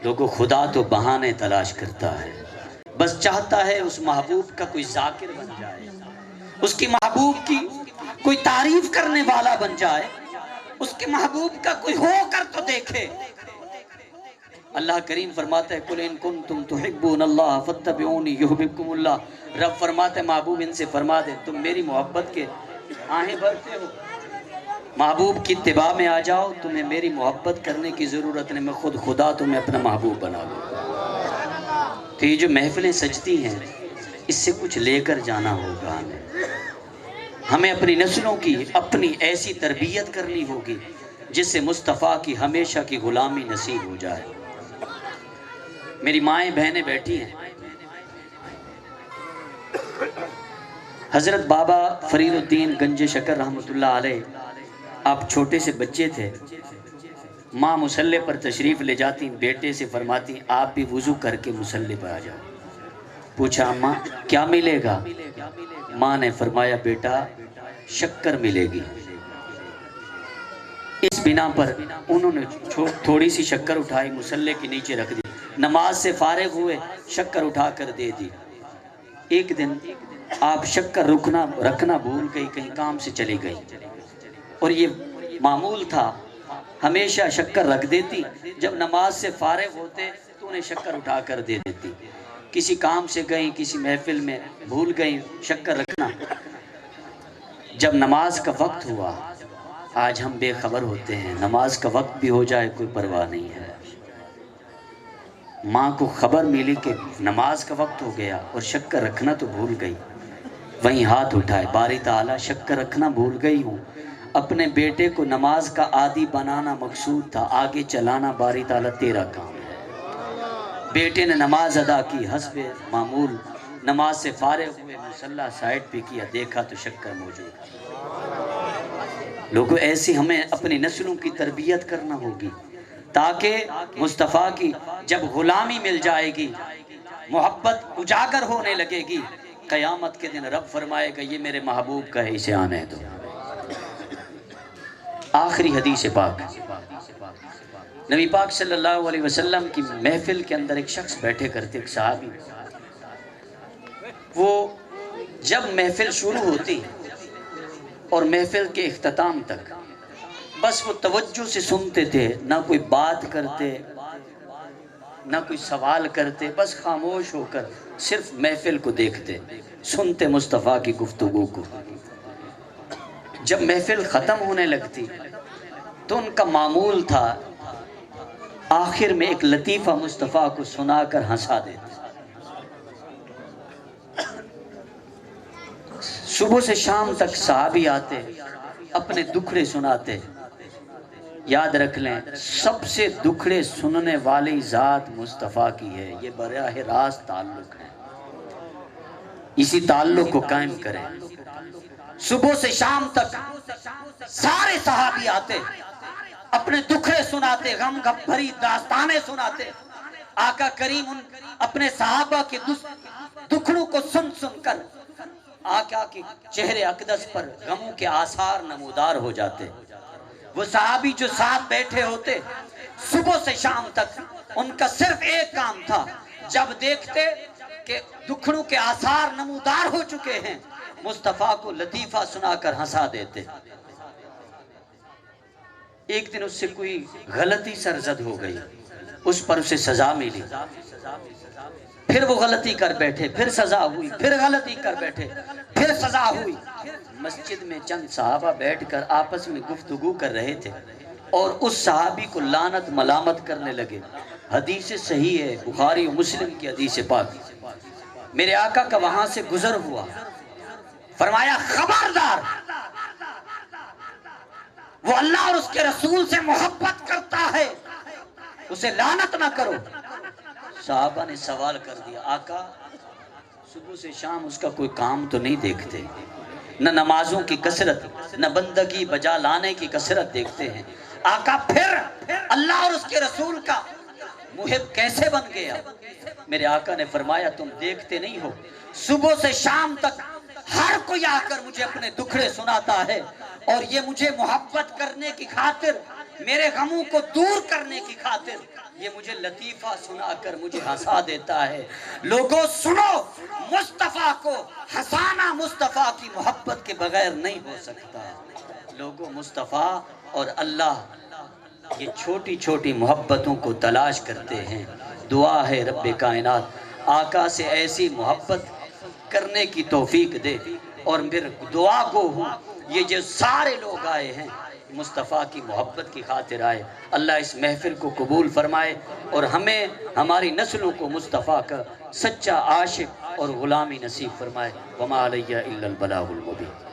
لوگوں خدا تو بہانے تلاش کرتا ہے، بس چاہتا ہے اس محبوب کا کوئی ذاکر بن جائے، اس کی محبوب کی کوئی تعریف کرنے والا بن جائے، اس کے محبوب کا کوئی ہو کر تو دیکھے۔ اللہ کریم فرماتا ہے قُلْ إِن كُنْتُمْ تُحِبُّونَ اللَّهَ فَاتَّبِعُونِي يُحْبِبْكُمُ اللَّهُ۔ رب فرماتے ہیں محبوب ان سے فرما دے تم میری محبت کے آہیں بھرتے ہو، محبوب کی اتباع میں آ جاؤ، تمہیں میری محبت کرنے کی ضرورت نہیں، میں خود خدا تمہیں اپنا محبوب بنا لوں۔ تو یہ جو محفلیں سجتی ہیں اس سے کچھ لے کر جانا ہوگا ہمیں اپنی نسلوں کی اپنی ایسی تربیت کرنی ہوگی جس سے مصطفیٰ کی ہمیشہ کی غلامی نصیب ہو جائے۔ میری مائیں بہنیں بیٹھی ہیں، حضرت بابا فرید الدین گنج شکر رحمۃ اللہ علیہ، آپ چھوٹے سے بچے تھے، ماں مصلی پر تشریف لے جاتی، بیٹے سے فرماتی آپ بھی وضو کر کے مصلی پر آ جاؤ۔ پوچھا اماں کیا ملے گا؟ ماں نے فرمایا بیٹا شکر ملے گی۔ اس بنا پر انہوں نے تھوڑی سی شکر اٹھائی مصلی کے نیچے رکھ دی، نماز سے فارغ ہوئے شکر اٹھا کر دے دی۔ ایک دن آپ شکر رکھنا بھول گئی، کہیں کام سے چلی گئی، اور یہ معمول تھا ہمیشہ شکر رکھ دیتی، جب نماز سے فارغ ہوتے تو انہیں شکر اٹھا کر دے دیتی۔ کسی کام سے گئیں، کسی محفل میں بھول گئیں شکر رکھنا، جب نماز کا وقت ہوا، آج ہم بے خبر ہوتے ہیں، نماز کا وقت بھی ہو جائے کوئی پرواہ نہیں ہے۔ ماں کو خبر ملی کہ نماز کا وقت ہو گیا اور شکر رکھنا تو بھول گئی، وہیں ہاتھ اٹھائے باری تعالیٰ شکر رکھنا بھول گئی ہوں، اپنے بیٹے کو نماز کا عادی بنانا مقصود تھا، آگے چلانا باری تعالیٰ تیرا کام ہے۔ بیٹے نے نماز ادا کی، حسب معمول نماز سے فارغ ہوئے، مصلی سائڈ پہ کیا، دیکھا تو شکر موجود ہے۔ لوگوں ایسی ہمیں اپنی نسلوں کی تربیت کرنا ہوگی تاکہ مصطفیٰ کی جب غلامی مل جائے گی، محبت اجاگر ہونے لگے گی، قیامت کے دن رب فرمائے گا یہ میرے محبوب کا ہے اسے آنے دو۔ آخری حدیث پاک، نبی پاک صلی اللہ علیہ وسلم کی محفل کے اندر ایک شخص بیٹھے کرتے، ایک صحابی، وہ جب محفل شروع ہوتی اور محفل کے اختتام تک بس وہ توجہ سے سنتے تھے، نہ کوئی بات کرتے نہ کوئی سوال کرتے، بس خاموش ہو کر صرف محفل کو دیکھتے، سنتے مصطفیٰ کی گفتگو کو۔ جب محفل ختم ہونے لگتی تو ان کا معمول تھا آخر میں ایک لطیفہ مصطفیٰ کو سنا کر ہنسا دیتے۔ صبح سے شام تک صحابی آتے، اپنے دکھڑے سناتے۔ یاد رکھ لیں سب سے دکھڑے سننے والی ذات مصطفیٰ کی ہے، یہ براہ راست تعلق ہے، اسی تعلق کو قائم کریں۔ صبح سے شام تک سارے صحابی آتے، اپنے دکھڑے سناتے، غم بھری داستانیں سناتے۔ آقا کریم اپنے صحابہ کے دکھڑوں کو سن سن کر آقا کے چہرے اقدس پر غموں کے آثار نمودار ہو جاتے۔ وہ صحابی جو ساتھ بیٹھے ہوتے صبح سے شام تک ان کا صرف ایک کام تھا، جب دیکھتے کہ دکھڑوں کے آثار نمودار ہو چکے ہیں مصطفیٰ کو لطیفہ سنا کر ہنسا دیتے۔ ایک دن اس سے کوئی غلطی سرزد ہو گئی، اس پر اسے سزا ملی، پھر وہ غلطی کر بیٹھے، پھر سزا ہوئی، پھر غلطی کر بیٹھے، پھر سزا ہوئی۔ مسجد میں چند صحابہ بیٹھ کر آپس میں گفتگو کر رہے تھے اور اس صحابی کو لعنت ملامت کرنے لگے۔ حدیث صحیح ہے، بخاری و مسلم کی حدیث پاک۔ میرے آقا کا وہاں سے گزر ہوا، فرمایا خبردار، وہ اللہ اور اس کے رسول سے محبت کرتا ہے، اسے لعنت نہ کرو۔ صحابہ نے سوال کر دیا آقا صبح سے شام اس کا کوئی کام تو نہیں دیکھتے، نہ نمازوں کی کثرت نہ بندگی بجا لانے کی کثرت دیکھتے ہیں، آقا پھر اللہ اور اس کے رسول کا محب کیسے بن گیا؟ میرے آقا نے فرمایا تم دیکھتے نہیں ہو، صبح سے شام تک ہر کوئی آ کر مجھے اپنے دکھڑے سناتا ہے اور یہ مجھے محبت کرنے کی خاطر میرے غموں کو دور کرنے کی خاطر یہ مجھے لطیفہ سنا کر مجھے ہنسا دیتا ہے۔ لوگوں سنو، مصطفیٰ کو ہنسانا مصطفیٰ کی محبت کے بغیر نہیں ہو سکتا۔ لوگوں مصطفیٰ اور اللہ یہ چھوٹی چھوٹی محبتوں کو تلاش کرتے ہیں۔ دعا ہے رب کائنات آقا سے ایسی محبت کرنے کی توفیق دے، اور میرے دعا گو ہوں یہ جو سارے لوگ آئے ہیں مصطفیٰ کی محبت کی خاطر آئے، اللہ اس محفل کو قبول فرمائے اور ہمیں ہماری نسلوں کو مصطفیٰ کا سچا عاشق اور غلامی نصیب فرمائے۔ وما علیہ الا البلاغ المبین۔